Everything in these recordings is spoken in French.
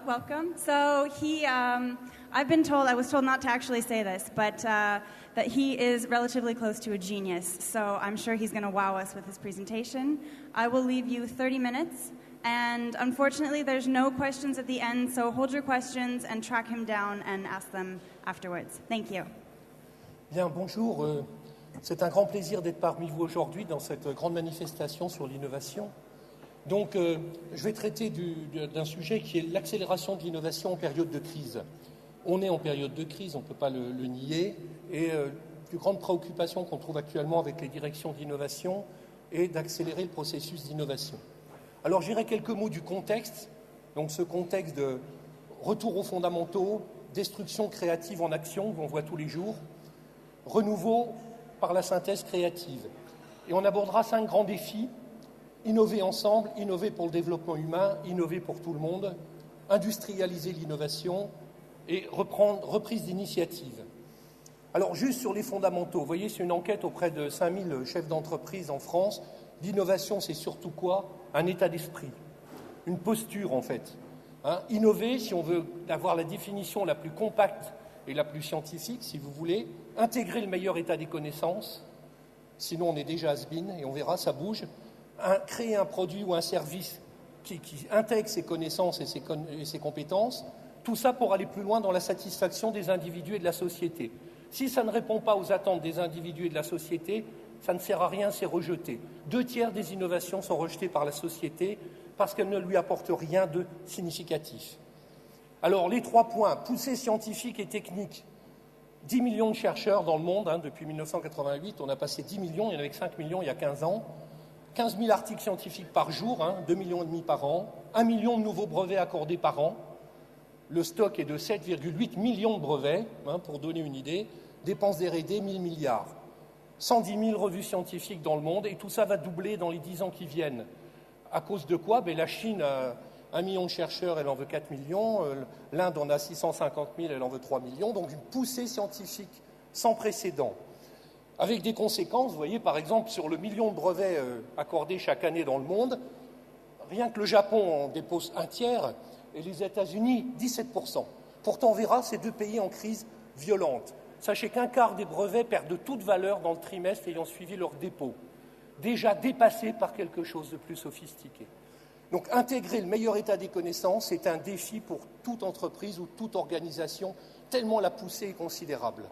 welcome. So I was told not to actually say this, but that he is relatively close to a genius. So I'm sure he's going to wow us with his presentation. I will leave you 30 minutes. And unfortunately, there's no questions at the end, so hold your questions and track him down and ask them afterwards. Thank you. Bien, bonjour. C'est un grand plaisir d'être parmi vous aujourd'hui dans cette grande manifestation sur l'innovation. Donc, je vais traiter d'un sujet qui est l'accélération de l'innovation en période de crise. On est en période de crise, on ne peut pas le nier, et plus grande préoccupation qu'on trouve actuellement avec les directions d'innovation est d'accélérer le processus d'innovation. Alors, je dirais quelques mots du contexte, donc ce contexte de retour aux fondamentaux, destruction créative en action, qu'on voit tous les jours, renouveau par la synthèse créative. Et on abordera 5 grands défis: innover ensemble, innover pour le développement humain, innover pour tout le monde, industrialiser l'innovation et reprise d'initiative. Alors, juste sur les fondamentaux, vous voyez, c'est une enquête auprès de 5000 chefs d'entreprise en France. L'innovation, c'est surtout quoi? Un état d'esprit, une posture en fait. Innover, si on veut avoir la définition la plus compacte et la plus scientifique, si vous voulez, intégrer le meilleur état des connaissances, sinon on est déjà has-been, et on verra, ça bouge. Créer un produit ou un service qui intègre ses connaissances et ses compétences, tout ça pour aller plus loin dans la satisfaction des individus et de la société. Si ça ne répond pas aux attentes des individus et de la société, ça ne sert à rien, c'est rejeté. 2/3 des innovations sont rejetées par la société parce qu'elles ne lui apportent rien de significatif. Alors, les 3 points, poussée scientifique et technique. 10 millions de chercheurs dans le monde, depuis 1988, on a passé 10 millions, il y en avait que 5 millions il y a 15 ans. 15 000 articles scientifiques par jour, 2,5 millions par an, 1 million de nouveaux brevets accordés par an. Le stock est de 7,8 millions de brevets, pour donner une idée. Dépenses d'R&D, 1 000 milliards. 110 000 revues scientifiques dans le monde, et tout ça va doubler dans les 10 ans qui viennent. À cause de quoi? La Chine a 1 million de chercheurs, elle en veut 4 millions. L'Inde en a 650 000, elle en veut 3 millions. Donc une poussée scientifique sans précédent. Avec des conséquences, vous voyez, par exemple, sur le million de brevets accordés chaque année dans le monde, rien que le Japon en dépose 1/3 et les États-Unis 17%. Pourtant, on verra ces 2 pays en crise violente. Sachez qu'1/4 des brevets perdent toute valeur dans le trimestre ayant suivi leur dépôt, déjà dépassés par quelque chose de plus sophistiqué. Donc, intégrer le meilleur état des connaissances est un défi pour toute entreprise ou toute organisation, tellement la poussée est considérable.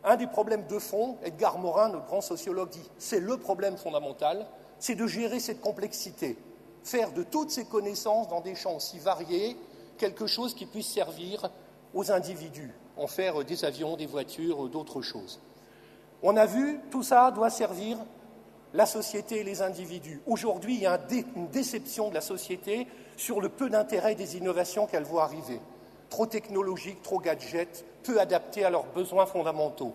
Un des problèmes de fond, Edgar Morin, notre grand sociologue, dit « c'est le problème fondamental », c'est de gérer cette complexité, faire de toutes ces connaissances dans des champs aussi variés quelque chose qui puisse servir aux individus, en faire des avions, des voitures, d'autres choses. On a vu, tout ça doit servir la société et les individus. Aujourd'hui, il y a une déception de la société sur le peu d'intérêt des innovations qu'elle voit arriver. Trop technologiques, trop gadgets, peu adaptés à leurs besoins fondamentaux.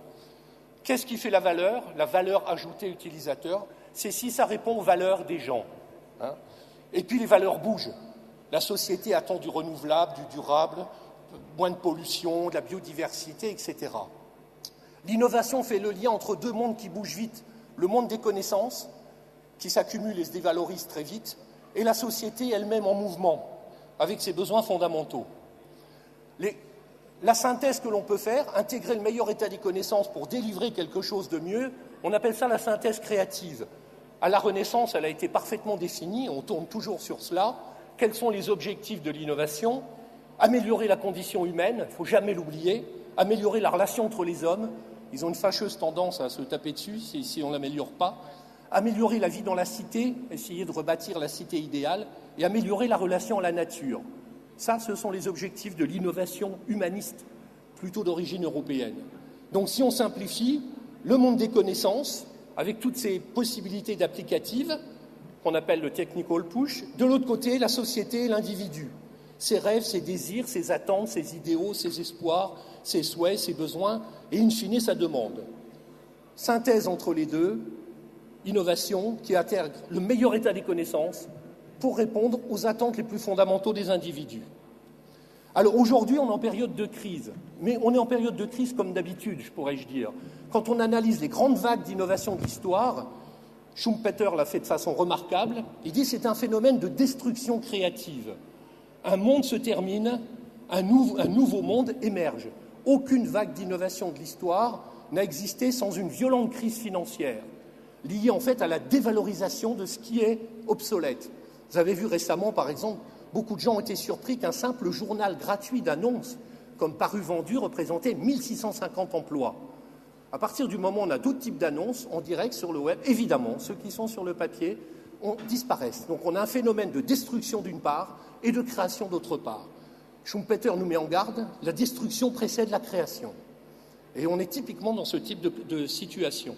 Qu'est-ce qui fait la valeur? La valeur ajoutée utilisateur, c'est si ça répond aux valeurs des gens. Et puis les valeurs bougent. La société attend du renouvelable, du durable, moins de pollution, de la biodiversité, etc. L'innovation fait le lien entre 2 mondes qui bougent vite. Le monde des connaissances, qui s'accumulent et se dévalorisent très vite, et la société elle-même en mouvement, avec ses besoins fondamentaux. La synthèse que l'on peut faire, intégrer le meilleur état des connaissances pour délivrer quelque chose de mieux, on appelle ça la synthèse créative. À la Renaissance, elle a été parfaitement définie, on tourne toujours sur cela. Quels sont les objectifs de l'innovation? Améliorer la condition humaine, il ne faut jamais l'oublier, améliorer la relation entre les hommes. Ils ont une fâcheuse tendance à se taper dessus si on ne l'améliore pas. Améliorer la vie dans la cité, essayer de rebâtir la cité idéale, et améliorer la relation à la nature. Ça, ce sont les objectifs de l'innovation humaniste, plutôt d'origine européenne. Donc, si on simplifie, le monde des connaissances, avec toutes ces possibilités d'applicatives, qu'on appelle le technical push, de l'autre côté, la société et l'individu. Ses rêves, ses désirs, ses attentes, ses idéaux, ses espoirs, ses souhaits, ses besoins, et in fine, sa demande. Synthèse entre les deux, innovation qui intègre le meilleur état des connaissances pour répondre aux attentes les plus fondamentaux des individus. Alors aujourd'hui, on est en période de crise, mais on est en période de crise comme d'habitude, pourrais-je dire. Quand on analyse les grandes vagues d'innovation de l'histoire, Schumpeter l'a fait de façon remarquable, il dit que c'est un phénomène de destruction créative. un monde se termine, un nouveau monde émerge. Aucune vague d'innovation de l'histoire n'a existé sans une violente crise financière, liée en fait à la dévalorisation de ce qui est obsolète. Vous avez vu récemment, par exemple, beaucoup de gens ont été surpris qu'un simple journal gratuit d'annonces, comme Paru Vendu, représentait 1650 emplois. À partir du moment où on a d'autres types d'annonces en direct sur le web, évidemment, ceux qui sont sur le papier disparaissent. Donc on a un phénomène de destruction d'une part et de création d'autre part. Schumpeter nous met en garde, la destruction précède la création. Et on est typiquement dans ce type de situation.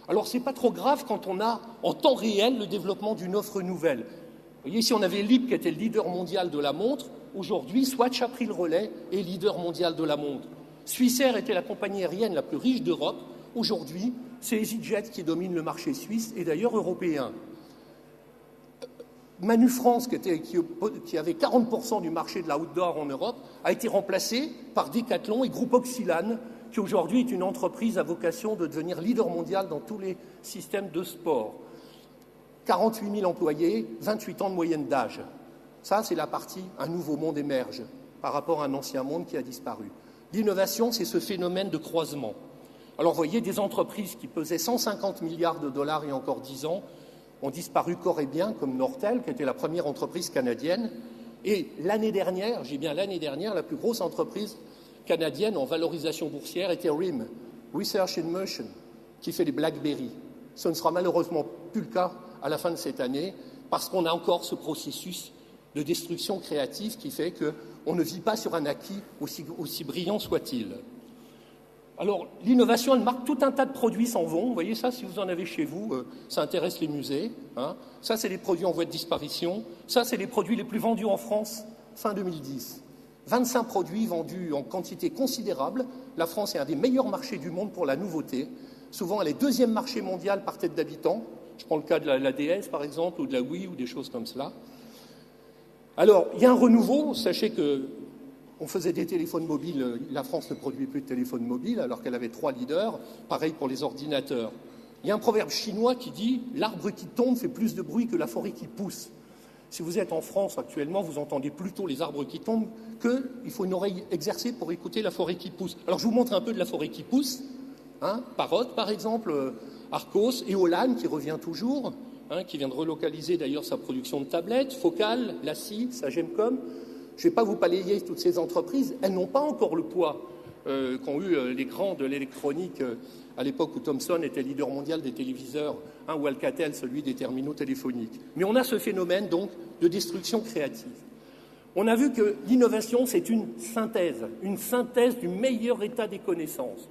Alors c'est pas trop grave quand on a en temps réel le développement d'une offre nouvelle. Vous voyez, ici on avait LIP qui était le leader mondial de la montre. Aujourd'hui, Swatch a pris le relais et est leader mondial de la montre. Swissair était la compagnie aérienne la plus riche d'Europe. Aujourd'hui, c'est EasyJet qui domine le marché suisse et d'ailleurs européen. Manu France, qui avait 40% du marché de la outdoor en Europe, a été remplacé par Decathlon et Groupe Oxylane, qui aujourd'hui est une entreprise à vocation de devenir leader mondial dans tous les systèmes de sport. 48 000 employés, 28 ans de moyenne d'âge. Ça, c'est la partie, un nouveau monde émerge par rapport à un ancien monde qui a disparu. L'innovation, c'est ce phénomène de croisement. Alors, vous voyez, des entreprises qui pesaient 150 milliards de dollars il y a encore 10 ans ont disparu corps et biens, comme Nortel, qui était la première entreprise canadienne. Et l'année dernière, j'ai bien l'année dernière, la plus grosse entreprise canadienne en valorisation boursière était RIM, Research in Motion, qui fait les BlackBerry. Ce ne sera malheureusement plus le cas à la fin de cette année, parce qu'on a encore ce processus de destruction créative qui fait qu'on ne vit pas sur un acquis aussi brillant soit-il. Alors, l'innovation, elle marque tout un tas de produits s'en vont. Vous voyez ça, si vous en avez chez vous, ça intéresse les musées. Hein. Ça, c'est les produits en voie de disparition. Ça, c'est les produits les plus vendus en France fin 2010. 25 produits vendus en quantité considérable. La France est un des meilleurs marchés du monde pour la nouveauté. Souvent, elle est deuxième marché mondial par tête d'habitant. Je prends le cas de la DS, par exemple, ou de la Wii, ou des choses comme cela. Alors, il y a un renouveau. Sachez qu'on faisait des téléphones mobiles. La France ne produit plus de téléphones mobiles, alors qu'elle avait 3 leaders. Pareil pour les ordinateurs. Il y a un proverbe chinois qui dit « L'arbre qui tombe fait plus de bruit que la forêt qui pousse ». Si vous êtes en France actuellement, vous entendez plutôt les arbres qui tombent qu'il faut une oreille exercée pour écouter la forêt qui pousse. Alors, je vous montre un peu de la forêt qui pousse. Parrot, par exemple, Arcos, Eolan, qui revient toujours, qui vient de relocaliser d'ailleurs sa production de tablettes, Focal, Lassie, Sagemcom. Je ne vais pas vous balayer toutes ces entreprises, elles n'ont pas encore le poids qu'ont eu les grands de l'électronique à l'époque où Thomson était leader mondial des téléviseurs, ou Alcatel, celui des terminaux téléphoniques. Mais on a ce phénomène donc de destruction créative. On a vu que l'innovation, c'est une synthèse du meilleur état des connaissances.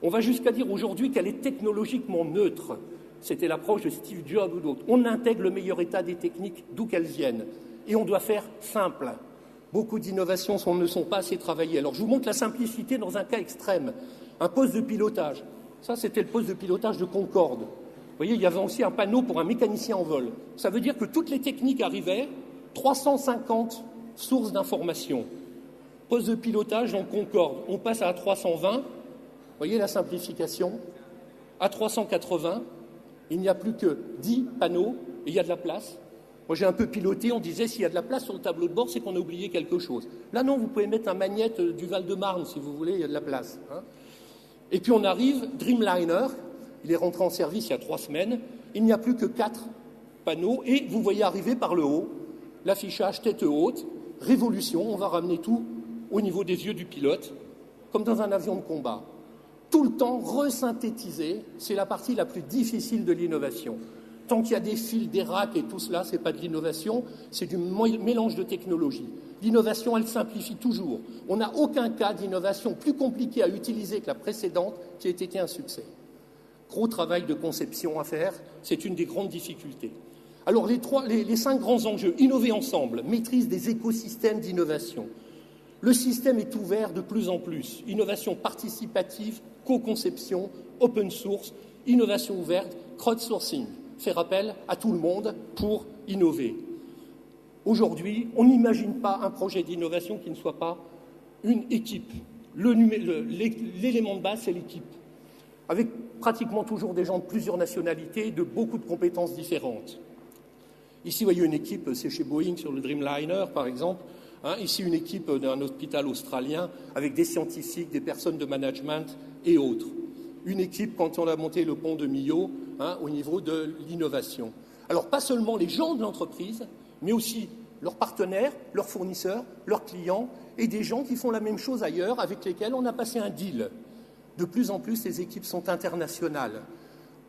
On va jusqu'à dire aujourd'hui qu'elle est technologiquement neutre. C'était l'approche de Steve Jobs ou d'autres. On intègre le meilleur état des techniques d'où qu'elles viennent. Et on doit faire simple. Beaucoup d'innovations ne sont pas assez travaillées. Alors je vous montre la simplicité dans un cas extrême. Un poste de pilotage. Ça, c'était le poste de pilotage de Concorde. Vous voyez, il y avait aussi un panneau pour un mécanicien en vol. Ça veut dire que toutes les techniques arrivaient, 350 sources d'informations. Poste de pilotage en Concorde. On passe à 320. Vous voyez la simplification. À 380, il n'y a plus que 10 panneaux et il y a de la place. Moi, j'ai un peu piloté, on disait s'il y a de la place sur le tableau de bord, c'est qu'on a oublié quelque chose. Là, non, vous pouvez mettre un magnète du Val-de-Marne, si vous voulez, il y a de la place. Et puis on arrive, Dreamliner, il est rentré en service il y a 3 semaines, il n'y a plus que 4 panneaux, et vous voyez arriver par le haut, l'affichage tête haute, révolution, on va ramener tout au niveau des yeux du pilote, comme dans un avion de combat. Tout le temps resynthétisé, c'est la partie la plus difficile de l'innovation. Tant qu'il y a des fils, des racks et tout cela, ce n'est pas de l'innovation, c'est du mélange de technologies. L'innovation, elle simplifie toujours. On n'a aucun cas d'innovation plus compliquée à utiliser que la précédente qui ait été un succès. Gros travail de conception à faire, c'est une des grandes difficultés. Alors les 5 grands enjeux, innover ensemble, maîtrise des écosystèmes d'innovation. Le système est ouvert de plus en plus. Innovation participative, co-conception, open source, innovation ouverte, crowdsourcing. Faire appel à tout le monde pour innover. Aujourd'hui, on n'imagine pas un projet d'innovation qui ne soit pas une équipe. L'élément de base, c'est l'équipe. Avec pratiquement toujours des gens de plusieurs nationalités, de beaucoup de compétences différentes. Ici, vous voyez une équipe, c'est chez Boeing sur le Dreamliner, par exemple, Ici, une équipe d'un hôpital australien avec des scientifiques, des personnes de management et autres. Une équipe quand on a monté le pont de Millau au niveau de l'innovation. Alors, pas seulement les gens de l'entreprise, mais aussi leurs partenaires, leurs fournisseurs, leurs clients et des gens qui font la même chose ailleurs avec lesquels on a passé un deal. De plus en plus, les équipes sont internationales.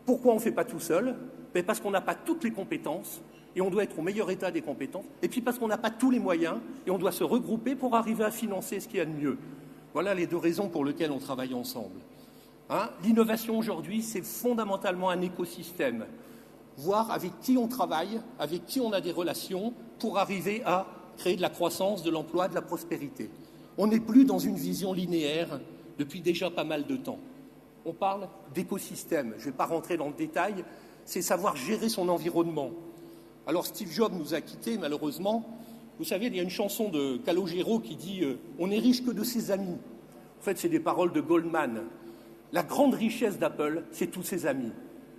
Pourquoi on ne fait pas tout seul? Parce qu'on n'a pas toutes les compétences et on doit être au meilleur état des compétences. Et puis parce qu'on n'a pas tous les moyens et on doit se regrouper pour arriver à financer ce qu'il y a de mieux. Voilà les deux raisons pour lesquelles on travaille ensemble. L'innovation aujourd'hui, c'est fondamentalement un écosystème. Voir avec qui on travaille, avec qui on a des relations pour arriver à créer de la croissance, de l'emploi, de la prospérité. On n'est plus dans une vision linéaire depuis déjà pas mal de temps. On parle d'écosystème. Je ne vais pas rentrer dans le détail, c'est savoir gérer son environnement. Alors Steve Jobs nous a quittés malheureusement. Vous savez, il y a une chanson de Calogero qui dit « On n'est riche que de ses amis ». En fait, c'est des paroles de Goldman. La grande richesse d'Apple, c'est tous ses amis.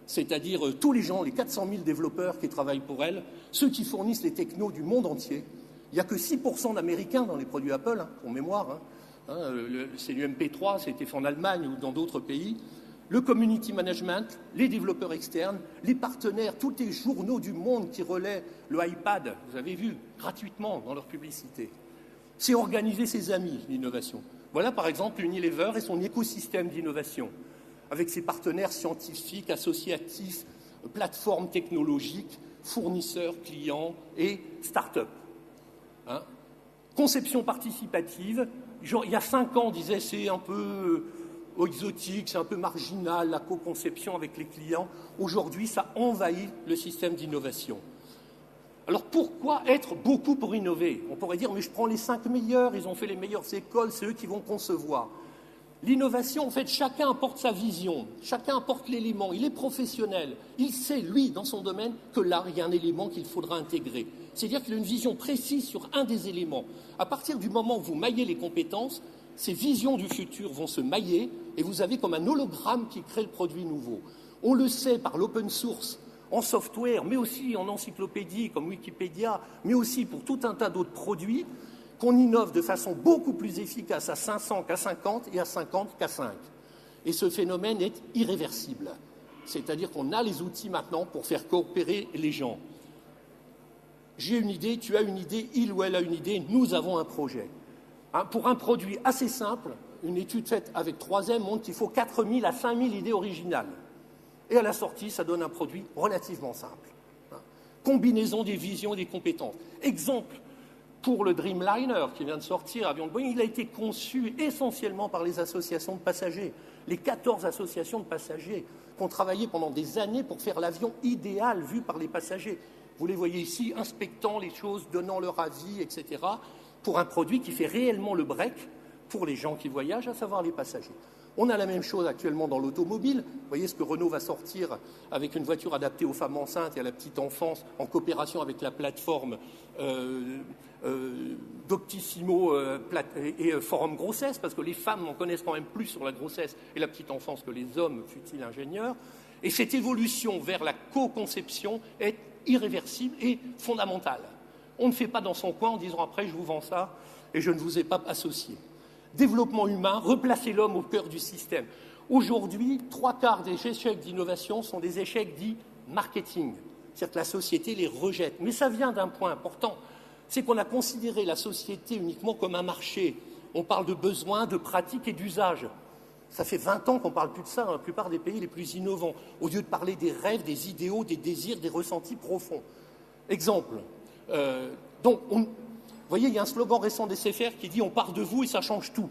C'est-à-dire tous les gens, les 400 000 développeurs qui travaillent pour elle, ceux qui fournissent les technos du monde entier. Il n'y a que 6% d'Américains dans les produits Apple, pour mémoire. C'est du MP3, c'était fait en Allemagne ou dans d'autres pays. Le community management, les développeurs externes, les partenaires, tous les journaux du monde qui relaient le iPad, vous avez vu, gratuitement dans leur publicité. C'est organiser ses amis, l'innovation. Voilà par exemple Unilever et son écosystème d'innovation, avec ses partenaires scientifiques, associatifs, plateformes technologiques, fournisseurs, clients et start-up. Conception participative, genre, il y a 5 ans, on disait c'est un peu exotique, c'est un peu marginal, la co-conception avec les clients. Aujourd'hui, ça envahit le système d'innovation. Alors pourquoi être beaucoup pour innover? On pourrait dire, mais je prends les 5 meilleurs, ils ont fait les meilleures écoles, c'est eux qui vont concevoir. L'innovation, en fait, chacun apporte sa vision, chacun apporte l'élément, il est professionnel, il sait, lui, dans son domaine, que là, il y a un élément qu'il faudra intégrer. C'est-à-dire qu'il a une vision précise sur un des éléments. À partir du moment où vous maillez les compétences, ces visions du futur vont se mailler et vous avez comme un hologramme qui crée le produit nouveau. On le sait par l'open source, en software, mais aussi en encyclopédie comme Wikipédia, mais aussi pour tout un tas d'autres produits, qu'on innove de façon beaucoup plus efficace à 500 qu'à 50 et à 50 qu'à 5. Et ce phénomène est irréversible. C'est-à-dire qu'on a les outils maintenant pour faire coopérer les gens. J'ai une idée, tu as une idée, il ou elle a une idée, nous avons un projet. Pour un produit assez simple, une étude faite avec 3M montre qu'il faut 4 000 à 5 000 idées originales. Et à la sortie, ça donne un produit relativement simple. Combinaison des visions et des compétences. Exemple, pour le Dreamliner qui vient de sortir, avion de Boeing, il a été conçu essentiellement par les associations de passagers. Les 14 associations de passagers qui ont travaillé pendant des années pour faire l'avion idéal vu par les passagers. Vous les voyez ici, inspectant les choses, donnant leur avis, etc., pour un produit qui fait réellement le break pour les gens qui voyagent, à savoir les passagers. On a la même chose actuellement dans l'automobile. Vous voyez ce que Renault va sortir avec une voiture adaptée aux femmes enceintes et à la petite enfance en coopération avec la plateforme Doctissimo et Forum Grossesse, parce que les femmes en connaissent quand même plus sur la grossesse et la petite enfance que les hommes, fut-il ingénieurs. Et cette évolution vers la co-conception est irréversible et fondamentale. On ne fait pas dans son coin en disant après je vous vends ça et je ne vous ai pas associé. Développement humain, replacer l'homme au cœur du système. Aujourd'hui, 3/4 des échecs d'innovation sont des échecs dits marketing. C'est-à-dire que la société les rejette. Mais ça vient d'un point important, c'est qu'on a considéré la société uniquement comme un marché. On parle de besoins, de pratiques et d'usages. Ça fait 20 ans qu'on ne parle plus de ça dans la plupart des pays les plus innovants, au lieu de parler des rêves, des idéaux, des désirs, des ressentis profonds. Exemple. Vous voyez, il y a un slogan récent des CFR qui dit « On part de vous et ça change tout ».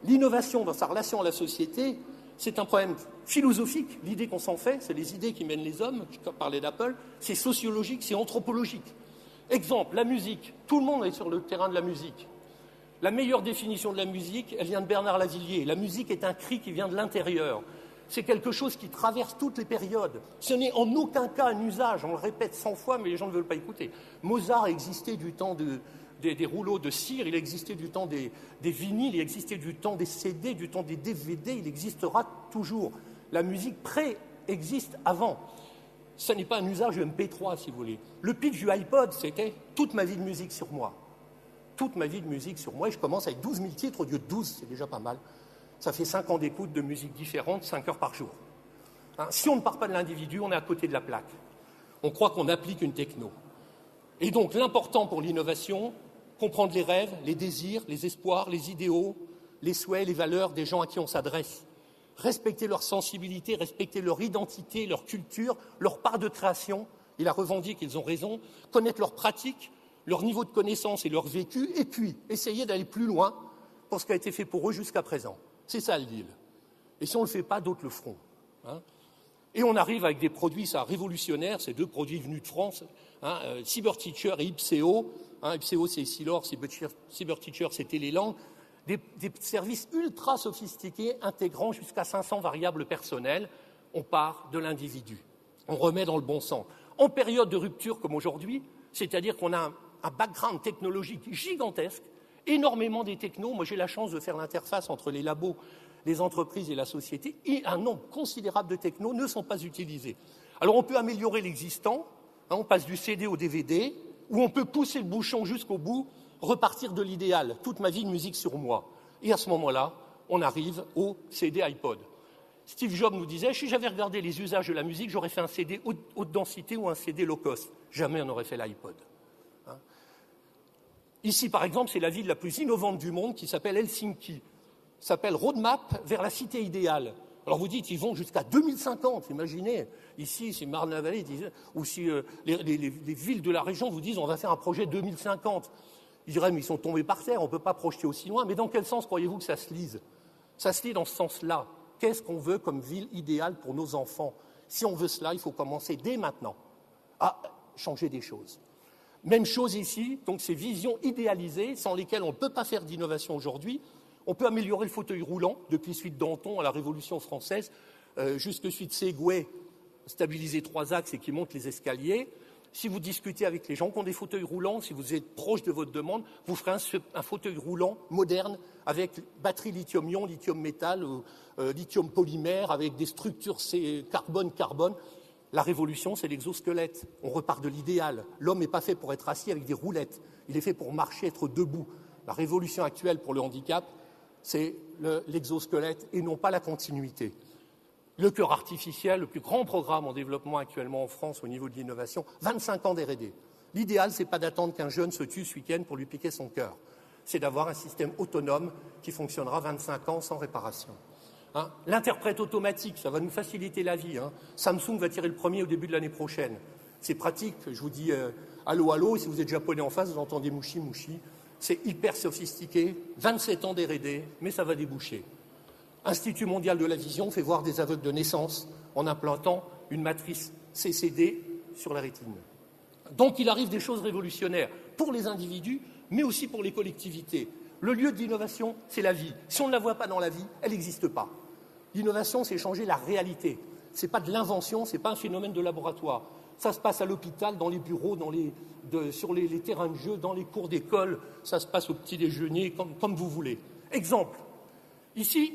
L'innovation dans sa relation à la société, c'est un problème philosophique. L'idée qu'on s'en fait, c'est les idées qui mènent les hommes. Je parlais d'Apple. C'est sociologique, c'est anthropologique. Exemple, la musique. Tout le monde est sur le terrain de la musique. La meilleure définition de la musique, elle vient de Bernard Lavillier. La musique est un cri qui vient de l'intérieur. C'est quelque chose qui traverse toutes les périodes. Ce n'est en aucun cas un usage. On le répète 100 fois, mais les gens ne veulent pas écouter. Mozart existait du temps des rouleaux de cire, il existait du temps des vinyles, il existait du temps des CD, du temps des DVD, il existera toujours. La musique existe avant. Ce n'est pas un usage MP3, si vous voulez. Le pitch du iPod, c'était toute ma vie de musique sur moi. toute ma vie de musique sur moi et je commence avec 12 000 titres au lieu de 12, c'est déjà pas mal. Ça fait 5 ans d'écoute de musique différente, 5 heures par jour. Hein, si on ne part pas de l'individu, on est à côté de la plaque. On croit qu'on applique une techno. Et donc l'important pour l'innovation, comprendre les rêves, les désirs, les espoirs, les idéaux, les souhaits, les valeurs des gens à qui on s'adresse. Respecter leur sensibilité, respecter leur identité, leur culture, leur part de création. Il a revendiqué qu'ils ont raison. Connaître leurs pratiques, leur niveau de connaissance et leur vécu. Et puis, essayer d'aller plus loin pour ce qui a été fait pour eux jusqu'à présent. C'est ça le deal. Et si on ne le fait pas, d'autres le feront. Hein. Et on arrive avec des produits, ça, révolutionnaires, ces deux produits venus de France, hein, Cyberteacher et Ipseo. Hein, Ipseo, c'est Essilor, Cyberteacher, c'est Télélangue. Des services ultra sophistiqués, intégrant jusqu'à 500 variables personnelles. On part de l'individu. On remet dans le bon sens. En période de rupture comme aujourd'hui, c'est-à-dire qu'on a un background technologique gigantesque, énormément des technos. Moi, j'ai la chance de faire l'interface entre les labos, les entreprises et la société, et un nombre considérable de technos ne sont pas utilisés. Alors, on peut améliorer l'existant, hein, on passe du CD au DVD, ou on peut pousser le bouchon jusqu'au bout, repartir de l'idéal, toute ma vie de musique sur moi. Et à ce moment-là, on arrive au CD iPod. Steve Jobs nous disait, si j'avais regardé les usages de la musique, j'aurais fait un CD haute densité ou un CD low cost. Jamais on n'aurait fait l'iPod. Hein. Ici, par exemple, c'est la ville la plus innovante du monde qui s'appelle Helsinki. S'appelle Roadmap vers la cité idéale. Alors vous dites, ils vont jusqu'à 2050, imaginez. Ici, c'est Marne-la-Vallée, ou si les villes de la région vous disent, on va faire un projet 2050. Ils diraient, mais ils sont tombés par terre, on ne peut pas projeter aussi loin. Mais dans quel sens croyez-vous que ça se lise? Ça se lit dans ce sens-là. Qu'est-ce qu'on veut comme ville idéale pour nos enfants? Si on veut cela, il faut commencer dès maintenant à changer des choses. Même chose ici, donc ces visions idéalisées sans lesquelles on ne peut pas faire d'innovation aujourd'hui. On peut améliorer le fauteuil roulant, depuis celui de Danton à la Révolution française, jusque celui de Segway, stabilisé 3 axes et qui monte les escaliers. Si vous discutez avec les gens qui ont des fauteuils roulants, si vous êtes proche de votre demande, vous ferez un fauteuil roulant moderne avec batterie lithium-ion, lithium-métal, lithium-polymère, avec des structures carbone-carbone. La révolution, c'est l'exosquelette. On repart de l'idéal. L'homme n'est pas fait pour être assis avec des roulettes. Il est fait pour marcher, être debout. La révolution actuelle pour le handicap, c'est l'exosquelette et non pas la continuité. Le cœur artificiel, le plus grand programme en développement actuellement en France au niveau de l'innovation, 25 ans d'R&D. L'idéal, ce n'est pas d'attendre qu'un jeune se tue ce week-end pour lui piquer son cœur. C'est d'avoir un système autonome qui fonctionnera 25 ans sans réparation. Hein, l'interprète automatique, ça va nous faciliter la vie. Hein. Samsung va tirer le premier au début de l'année prochaine. C'est pratique, je vous dis allô, allô, et si vous êtes japonais en face, vous entendez mouchi, mouchi. C'est hyper sophistiqué, 27 ans d'R&D, mais ça va déboucher. Institut mondial de la vision fait voir des aveugles de naissance en implantant une matrice CCD sur la rétine. Donc il arrive des choses révolutionnaires pour les individus, mais aussi pour les collectivités. Le lieu de l'innovation, c'est la vie. Si on ne la voit pas dans la vie, elle n'existe pas. L'innovation, c'est changer la réalité. Ce n'est pas de l'invention, ce n'est pas un phénomène de laboratoire. Ça se passe à l'hôpital, dans les bureaux, sur les terrains de jeu, dans les cours d'école, ça se passe au petit déjeuner, comme vous voulez. Exemple, ici,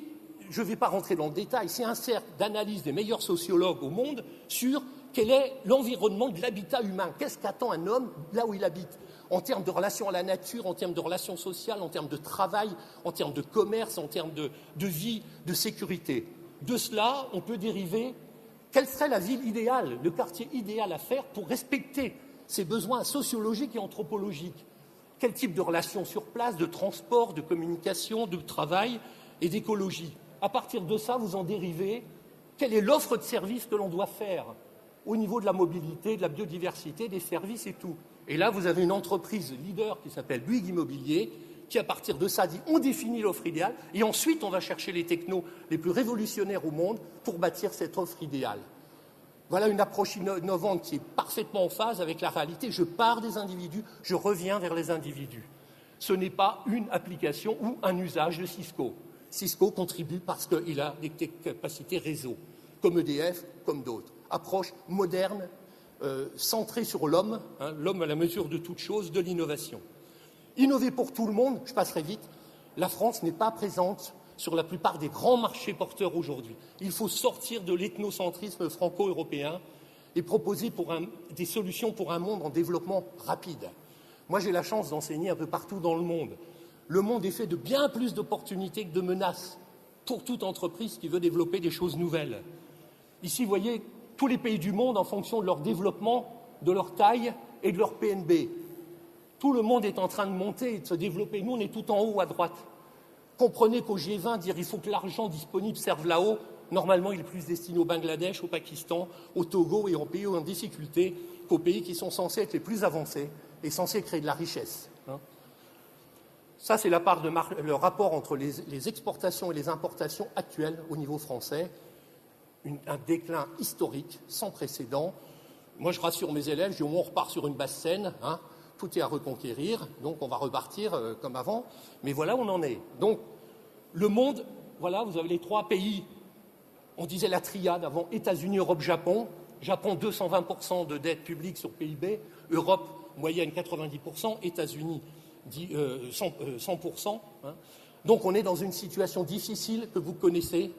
je ne vais pas rentrer dans le détail, c'est un cercle d'analyse des meilleurs sociologues au monde sur quel est l'environnement de l'habitat humain. Qu'est-ce qu'attend un homme là où il habite, en termes de relation à la nature, en termes de relations sociales, en termes de travail, en termes de commerce, en termes de vie, de sécurité. De cela, on peut dériver quelle serait la ville idéale, le quartier idéal à faire pour respecter ses besoins sociologiques et anthropologiques. Quel type de relations sur place, de transport, de communication, de travail et d'écologie. À partir de ça, vous en dérivez quelle est l'offre de services que l'on doit faire au niveau de la mobilité, de la biodiversité, des services et tout. Et là, vous avez une entreprise leader qui s'appelle Bouygues Immobilier, qui, à partir de ça, dit on définit l'offre idéale et ensuite on va chercher les technos les plus révolutionnaires au monde pour bâtir cette offre idéale. Voilà une approche innovante qui est parfaitement en phase avec la réalité. Je pars des individus, je reviens vers les individus. Ce n'est pas une application ou un usage de Cisco. Cisco contribue parce qu'il a des capacités réseau, comme EDF, comme d'autres. Approche moderne, centrée sur l'homme, hein, l'homme à la mesure de toute chose, de l'innovation. Innover pour tout le monde, je passerai vite, la France n'est pas présente sur la plupart des grands marchés porteurs aujourd'hui. Il faut sortir de l'ethnocentrisme franco-européen et proposer des solutions pour un monde en développement rapide. Moi, j'ai la chance d'enseigner un peu partout dans le monde. Le monde est fait de bien plus d'opportunités que de menaces pour toute entreprise qui veut développer des choses nouvelles. Ici, vous voyez, tous les pays du monde, en fonction de leur développement, de leur taille et de leur PNB. Tout le monde est en train de monter et de se développer. Nous, on est tout en haut à droite. Comprenez qu'au G20, dire il faut que l'argent disponible serve là-haut, normalement, il est plus destiné au Bangladesh, au Pakistan, au Togo et aux pays en difficulté qu'aux pays qui sont censés être les plus avancés et censés créer de la richesse. Ça, c'est le rapport entre les exportations et les importations actuelles au niveau français. Un déclin historique, sans précédent. Moi, je rassure mes élèves, je dis au moins on repart sur une basse scène, tout est à reconquérir, donc on va repartir comme avant. Mais voilà où on en est. Donc, le monde, voilà, vous avez les 3 pays. On disait la triade avant, États-Unis, Europe, Japon. Japon, 220% de dette publique sur PIB. Europe, moyenne 90%. États-Unis, 100%. Donc on est dans une situation difficile que vous connaissez.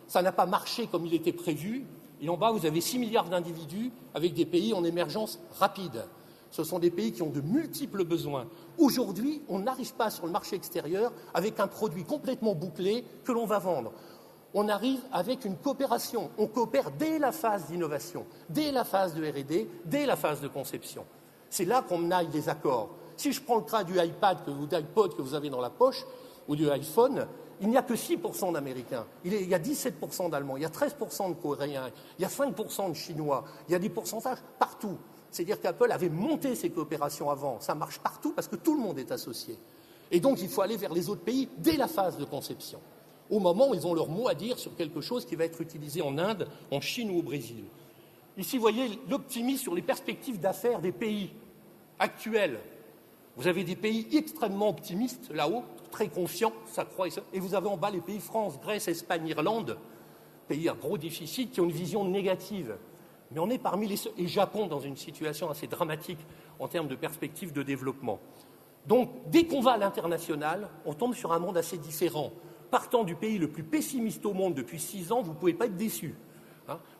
Ça n'a pas marché comme il était prévu. Et en bas, vous avez 6 milliards d'individus avec des pays en émergence rapide. Ce sont des pays qui ont de multiples besoins. Aujourd'hui, on n'arrive pas sur le marché extérieur avec un produit complètement bouclé que l'on va vendre. On arrive avec une coopération. On coopère dès la phase d'innovation, dès la phase de R&D, dès la phase de conception. C'est là qu'on aille des accords. Si je prends le cas du iPad ou d'iPod que vous avez dans la poche, ou du iPhone, il n'y a que 6% d'Américains. Il y a 17% d'Allemands, il y a 13% de Coréens, il y a 5% de Chinois, il y a des pourcentages partout. C'est-à-dire qu'Apple avait monté ses coopérations avant. Ça marche partout parce que tout le monde est associé. Et donc, il faut aller vers les autres pays dès la phase de conception, au moment où ils ont leur mot à dire sur quelque chose qui va être utilisé en Inde, en Chine ou au Brésil. Ici, vous voyez l'optimisme sur les perspectives d'affaires des pays actuels. Vous avez des pays extrêmement optimistes là-haut, très confiants, ça croît, et vous avez en bas les pays France, Grèce, Espagne, Irlande, pays à gros déficit, qui ont une vision négative. Mais on est parmi les seuls, et Japon dans une situation assez dramatique en termes de perspectives de développement. Donc, dès qu'on va à l'international, on tombe sur un monde assez différent. Partant du pays le plus pessimiste au monde depuis 6 ans, vous ne pouvez pas être déçu.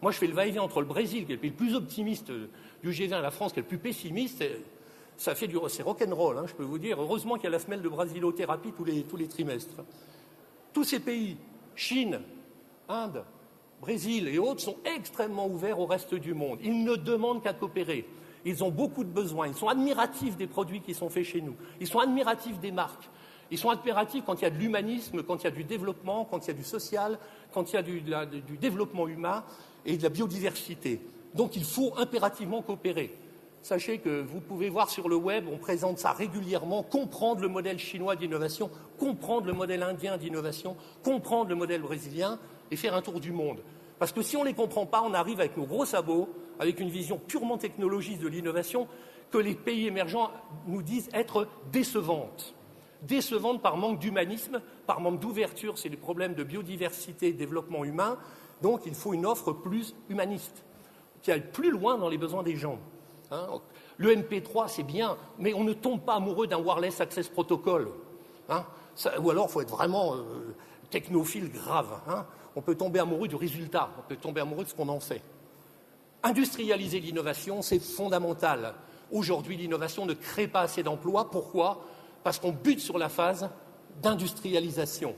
Moi, je fais le va-et-vient entre le Brésil, qui est le pays le plus optimiste du G20, et la France, qui est le plus pessimiste. C'est rock'n'roll, je peux vous dire. Heureusement qu'il y a la semaine de brasilothérapie tous les trimestres. Tous ces pays, Chine, Inde, Brésil et autres, sont extrêmement ouverts au reste du monde. Ils ne demandent qu'à coopérer. Ils ont beaucoup de besoins. Ils sont admiratifs des produits qui sont faits chez nous. Ils sont admiratifs des marques. Ils sont admiratifs quand il y a de l'humanisme, quand il y a du développement, quand il y a du social, quand il y a du développement humain et de la biodiversité. Donc il faut impérativement coopérer. Sachez que vous pouvez voir sur le web, on présente ça régulièrement, comprendre le modèle chinois d'innovation, comprendre le modèle indien d'innovation, comprendre le modèle brésilien et faire un tour du monde. Parce que si on ne les comprend pas, on arrive avec nos gros sabots, avec une vision purement technologique de l'innovation que les pays émergents nous disent être décevantes. Décevantes par manque d'humanisme, par manque d'ouverture, c'est des problèmes de biodiversité et de développement humain. Donc il faut une offre plus humaniste, qui aille plus loin dans les besoins des gens. Le MP3, c'est bien, mais on ne tombe pas amoureux d'un Wireless Access Protocol. Ou alors, il faut être vraiment technophile grave. On peut tomber amoureux du résultat, on peut tomber amoureux de ce qu'on en fait. Industrialiser l'innovation, c'est fondamental. Aujourd'hui, l'innovation ne crée pas assez d'emplois. Pourquoi ? Parce qu'on bute sur la phase d'industrialisation.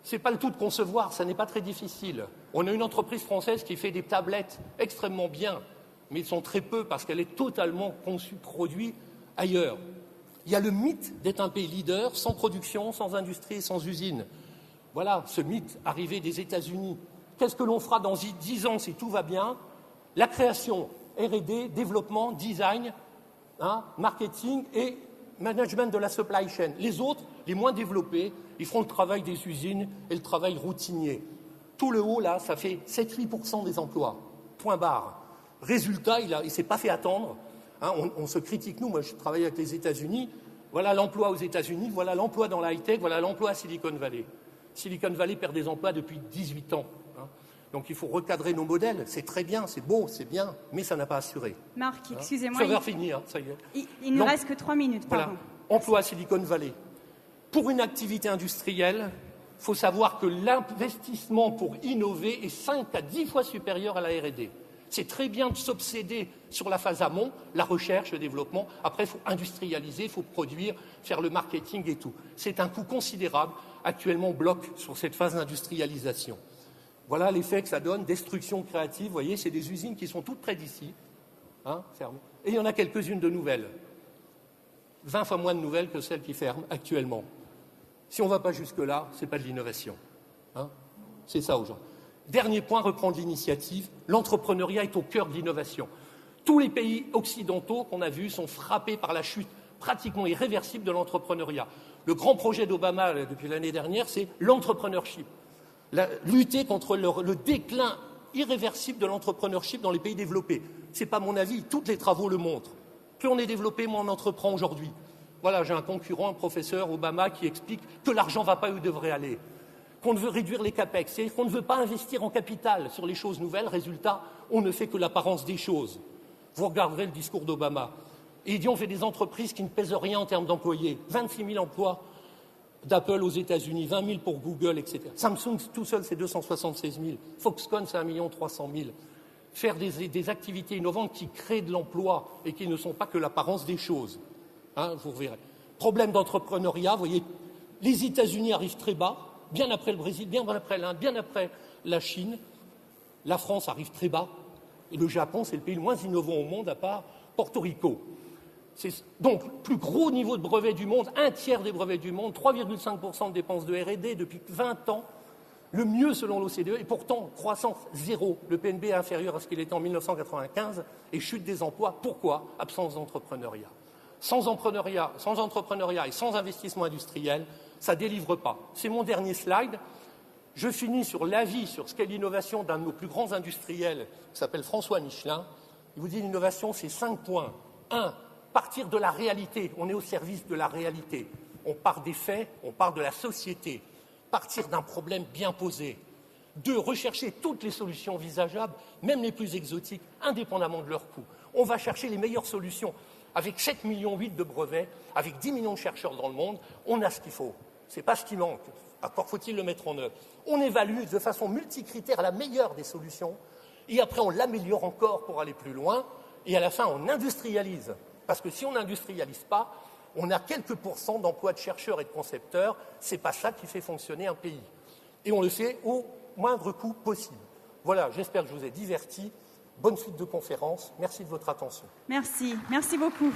Ce n'est pas le tout de concevoir, ça n'est pas très difficile. On a une entreprise française qui fait des tablettes extrêmement bien, mais ils sont très peu parce qu'elle est totalement conçue, produite ailleurs. Il y a le mythe d'être un pays leader sans production, sans industrie, sans usine. Voilà, ce mythe arrivé des États-Unis. Qu'est-ce que l'on fera dans 10 ans si tout va bien ? La création, R&D, développement, design, marketing et management de la supply chain. Les autres, les moins développés, ils feront le travail des usines et le travail routinier. Tout le haut, là, ça fait 7-8% des emplois. Point barre. Résultat, il ne s'est pas fait attendre. On se critique, nous. Moi, je travaille avec les États-Unis. Voilà l'emploi aux États-Unis, voilà l'emploi dans la high-tech, voilà l'emploi à Silicon Valley. Silicon Valley perd des emplois depuis 18 ans. Donc il faut recadrer nos modèles. C'est très bien, c'est beau, c'est bien, mais ça n'a pas assuré. Marc, excusez-moi. Ça va finir, ça y est. Il ne reste que 3 minutes, pardon. Voilà. Emploi à Silicon Valley. Pour une activité industrielle, il faut savoir que l'investissement pour innover est 5 à 10 fois supérieur à la R&D. C'est très bien de s'obséder sur la phase amont, la recherche, le développement. Après, il faut industrialiser, il faut produire, faire le marketing et tout. C'est un coût considérable. Actuellement, on bloque sur cette phase d'industrialisation. Voilà l'effet que ça donne, destruction créative. Vous voyez, c'est des usines qui sont toutes près d'ici, hein, fermées. Et il y en a quelques-unes de nouvelles. 20 fois moins de nouvelles que celles qui ferment actuellement. Si on ne va pas jusque-là, ce n'est pas de l'innovation. Hein, c'est ça aujourd'hui. Dernier point, reprendre l'initiative. L'entrepreneuriat est au cœur de l'innovation. Tous les pays occidentaux qu'on a vus sont frappés par la chute pratiquement irréversible de l'entrepreneuriat. Le grand projet d'Obama depuis l'année dernière, c'est l'entrepreneurship. Lutter contre le déclin irréversible de l'entrepreneurship dans les pays développés. Ce n'est pas mon avis, tous les travaux le montrent. Plus on est développé, moins on entreprend aujourd'hui. Voilà, j'ai un concurrent, un professeur, Obama, qui explique que l'argent ne va pas où il devrait aller, qu'on veut réduire les capex, c'est-à-dire qu'on ne veut pas investir en capital sur les choses nouvelles. Résultat, on ne fait que l'apparence des choses. Vous regarderez le discours d'Obama. Et il dit on fait des entreprises qui ne pèsent rien en termes d'employés. 26 000 emplois d'Apple aux États-Unis, 20 000 pour Google, etc. Samsung, tout seul, c'est 276 000. Foxconn, c'est 1 300 000. Faire des activités innovantes qui créent de l'emploi et qui ne sont pas que l'apparence des choses. Hein, vous verrez. Problème d'entrepreneuriat, vous voyez, les États-Unis arrivent très bas, bien après le Brésil, bien après l'Inde, bien après la Chine. La France arrive très bas. Et le Japon, c'est le pays le moins innovant au monde, à part Porto Rico. Donc, plus gros niveau de brevets du monde, 1/3 des brevets du monde, 3,5% de dépenses de R&D depuis 20 ans, le mieux selon l'OCDE, et pourtant, croissance zéro. Le PNB est inférieur à ce qu'il était en 1995, et chute des emplois. Pourquoi? Absence d'entrepreneuriat. Sans entrepreneuriat et sans investissement industriel, ça ne délivre pas. C'est mon dernier slide. Je finis sur l'avis sur ce qu'est l'innovation d'un de nos plus grands industriels, qui s'appelle François Michelin. Il vous dit l'innovation, c'est 5 points. 1. Partir de la réalité. On est au service de la réalité. On part des faits, on part de la société. Partir d'un problème bien posé. 2. Rechercher toutes les solutions envisageables, même les plus exotiques, indépendamment de leur coût. On va chercher les meilleures solutions. Avec 7,8 millions de brevets, avec 10 millions de chercheurs dans le monde, on a ce qu'il faut. Ce n'est pas ce qui manque. Encore faut-il le mettre en œuvre. On évalue de façon multicritère la meilleure des solutions, et après on l'améliore encore pour aller plus loin, et à la fin on industrialise. Parce que si on n'industrialise pas, on a quelques pourcents d'emplois de chercheurs et de concepteurs, ce n'est pas ça qui fait fonctionner un pays. Et on le fait au moindre coût possible. Voilà, j'espère que je vous ai diverti. Bonne suite de conférence. Merci de votre attention. Merci beaucoup.